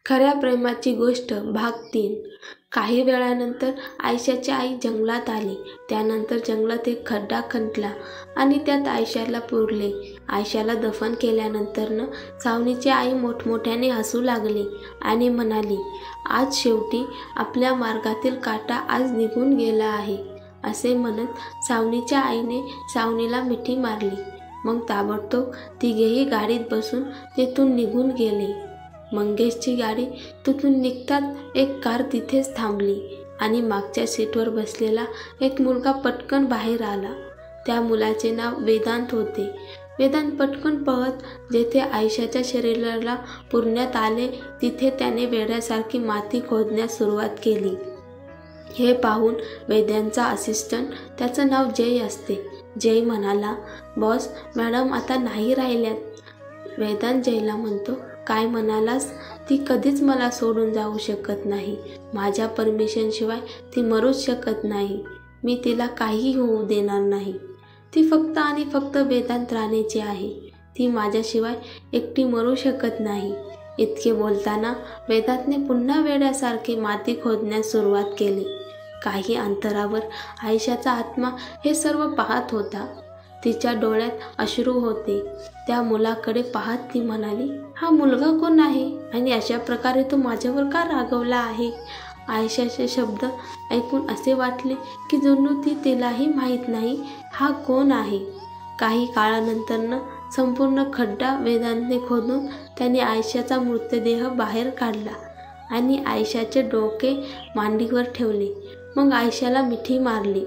खऱ्या प्रेमाची गोष्ट भाग 3. काही वेळानंतर आयशाची आई जंगलात आली. त्यानंतर जंगलात एक खड्डा खणला आणि त्यात आयशाला पुरले. आयशाला दफन केल्यानंतर सावनीची आई मोठमोठ्याने हसू लागली आणि म्हणाली, आज शेवटी आपल्या मार्गातील काटा आज निघून गेला आहे. असे म्हणत सावनीच्या आईने सावनीला मिठी मारली. मग ताबडतोब तिघेही गाडीत बसून तेथून निघून गेले. मंगेशची गाडी तिथून निघताच एक कार तिथेच थांबली आणि मागच्या सीटवर बसलेला एक मुलगा पटकन बाहेर आला. त्या मुलाचे नाव वेदांत होते. वेदांत पटकन पळत जेथे आयशाच्या शरीराला पुरण्यात आले तिथे त्याने वेड्यासारखी माती खोदण्यास सुरुवात केली. हे पाहून वेदांतचा असिस्टंट, त्याचं नाव जय असते, जय म्हणाला, बॉस, मॅडम आता नाही राहिल्यात. वेदांत जयला म्हणतो, काय म्हणालास? ती कधीच मला सोडून जाऊ शकत नाही. माझ्या परमिशनशिवाय ती मरूच शकत नाही. मी तिला काही होऊ देणार नाही. ती फक्त आणि फक्त वेदांत राणेची आहे. ती माझ्याशिवाय एकटी मरू शकत नाही. इतके बोलताना वेदांतने पुन्हा वेड्यासारखे माती खोदण्यास सुरुवात केली. काही अंतरावर आयशाचा आत्मा हे सर्व पाहत होता. तिच्या डोळ्यात अश्रू होते. त्या मुलाकडे पाहत ती म्हणाली, हा मुलगा कोण आहे आणि अशा प्रकारे तो माझ्यावर का रागवला आहे? आयशाचे शब्द ऐकून असे वाटले की जणू तिलाही माहीत नाही हा कोण आहे. काही काळानंतर संपूर्ण खड्डा वेदांतने खोदून त्याने आयशाचा मृतदेह बाहेर काढला आणि आयशाचे डोके मांडीवर ठेवले. मग आयशाला मिठी मारली.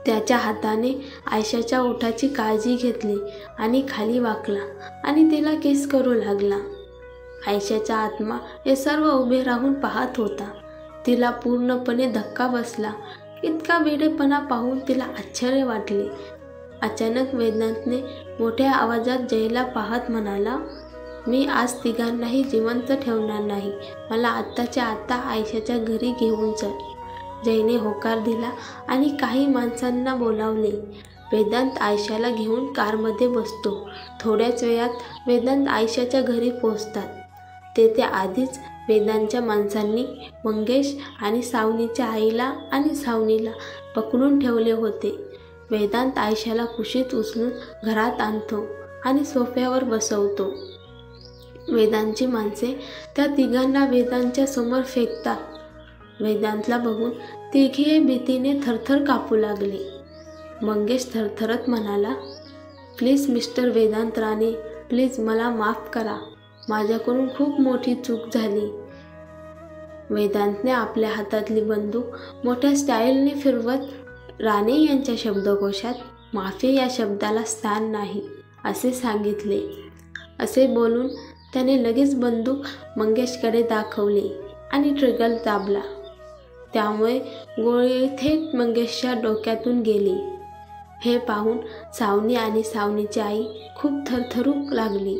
त्याच्या हाताने आयशाच्या ओठाची काळजी घेतली आणि खाली वाकला आणि तिला किस करू लागला. आयशाचा आत्मा हे सर्व उभे राहून पाहत होता. तिला पूर्णपणे धक्का बसला. इतका वेडेपणा पाहून तिला आश्चर्य वाटले. अचानक वेदांतने मोठ्या आवाजात जयला पाहत म्हणाला, मी आज तिघांनाही जिवंत ठेवणार नाही. मला आत्ताच्या आत्ता आयशाच्या घरी घेऊन चल. जयने होकार दिला आणि काही माणसांना बोलावले. वेदांत आयशाला घेऊन कारमध्ये बसतो. थोड्याच वेळात वेदांत आयशाच्या घरी पोहोचतात. तेथे आधीच वेदांतच्या माणसांनी मंगेश आणि सावनीच्या आईला आणि सावनीला पकडून ठेवले होते. वेदांत आयशाला कुशीत उचलून घरात आणतो आणि सोफ्यावर बसवतो. वेदांतची माणसे त्या तिघांना वेदांतच्या समोर फेकतात. वेदांतला बघून तिघे भीतीने थरथर कापू लागले. मंगेश थरथरत म्हणाला, please mister Vedant Rane, please मला माफ करा. माझ्याकडून खूप मोठी चूक झाली. वेदांतने आपल्या हातातली बंदूक मोठ्या स्टाईलने फिरवत राणे यांच्या शब्दकोशात माफी या शब्दाला स्थान नाही असे सांगितले. असे बोलून त्याने लगेच बंदूक मंगेशकडे दाखवली आणि ट्रिगर दाबला. त्यामुळे गोळी थेट मंगेशच्या डोक्यातून गेली. हे पाहून सावनी आणि सावनीची आई खूप थरथरू लागली.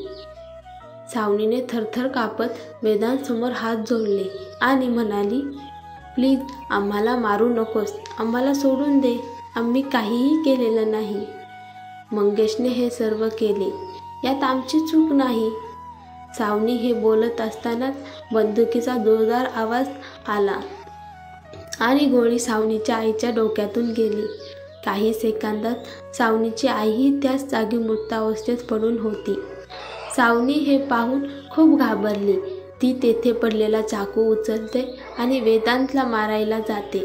सावनीने थरथर कापत वेदांतसमोर हात जोडले आणि म्हणाली, प्लीज आम्हाला मारू नकोस. आम्हाला सोडून दे. आम्ही काहीही केलेलं नाही. मंगेशने हे सर्व केले. यात आमची चूक नाही. सावनी हे बोलत असतानाच बंदुकीचा जोरदार आवाज आला आणि गोळी सावनीच्या आईच्या डोक्यातून गेली. काही सेकंदात सावनीची आईही त्याच जागी मृतावस्थेत पडून होती. सावनी हे पाहून खूप घाबरली. ती तेथे पडलेला चाकू उचलते आणि वेदांतला मारायला जाते.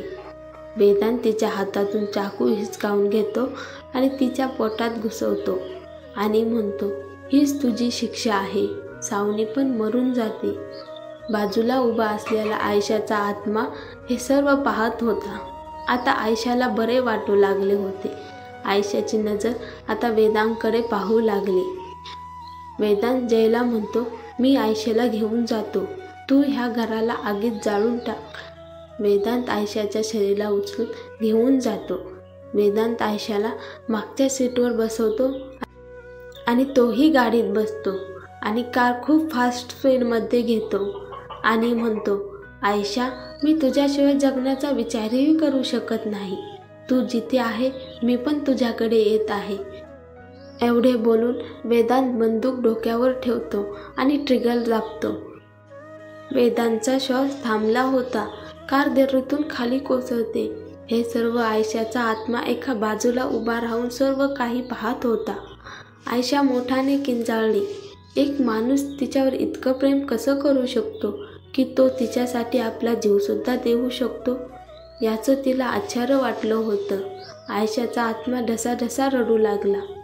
वेदांत तिच्या हातातून चाकू हिसकावून घेतो आणि तिच्या पोटात घुसवतो आणि म्हणतो, हीच तुझी शिक्षा आहे. सावनी पण मरून जाते. बाजूला उभा असलेला आयशाचा आत्मा हे सर्व पाहत होता. आता आयशाला बरे वाटू लागले होते. आयशाची नजर आता वेदांतकडे पाहू लागली. वेदांत जयला म्हणतो, मी आयशाला घेऊन जातो. तू ह्या घराला आगीत जाळून टाक. वेदांत आयशाच्या शरीराला उचलून घेऊन जातो. वेदांत आयशाला मागच्या सीटवर बसवतो आणि तोही गाडीत बसतो आणि कार खूप फास्ट स्पीडमध्ये घेतो आणि म्हणतो, आयशा, मी तुझ्याशिवाय जगण्याचा विचारही करू शकत नाही. तू जिथे आहे मी पण तुझ्याकडे येत आहे. एवढे बोलून वेदांत बंदूक डोक्यावर ठेवतो आणि ट्रिगर दाबतो. वेदांचा श्वास थांबला होता. कार दरीतून खाली कोसळते. हे सर्व आयशाचा आत्मा एका बाजूला उभा राहून सर्व काही पाहत होता. आयशा मोठाने किंचाळली. एक माणूस तिच्यावर इतकं प्रेम कसं करू शकतो की तो तिच्यासाठी आपला जीवसुद्धा देऊ शकतो? याचं तिला आश्चर्य वाटलं होतं. आयशाचा आत्मा ढसाढसा रडू लागला.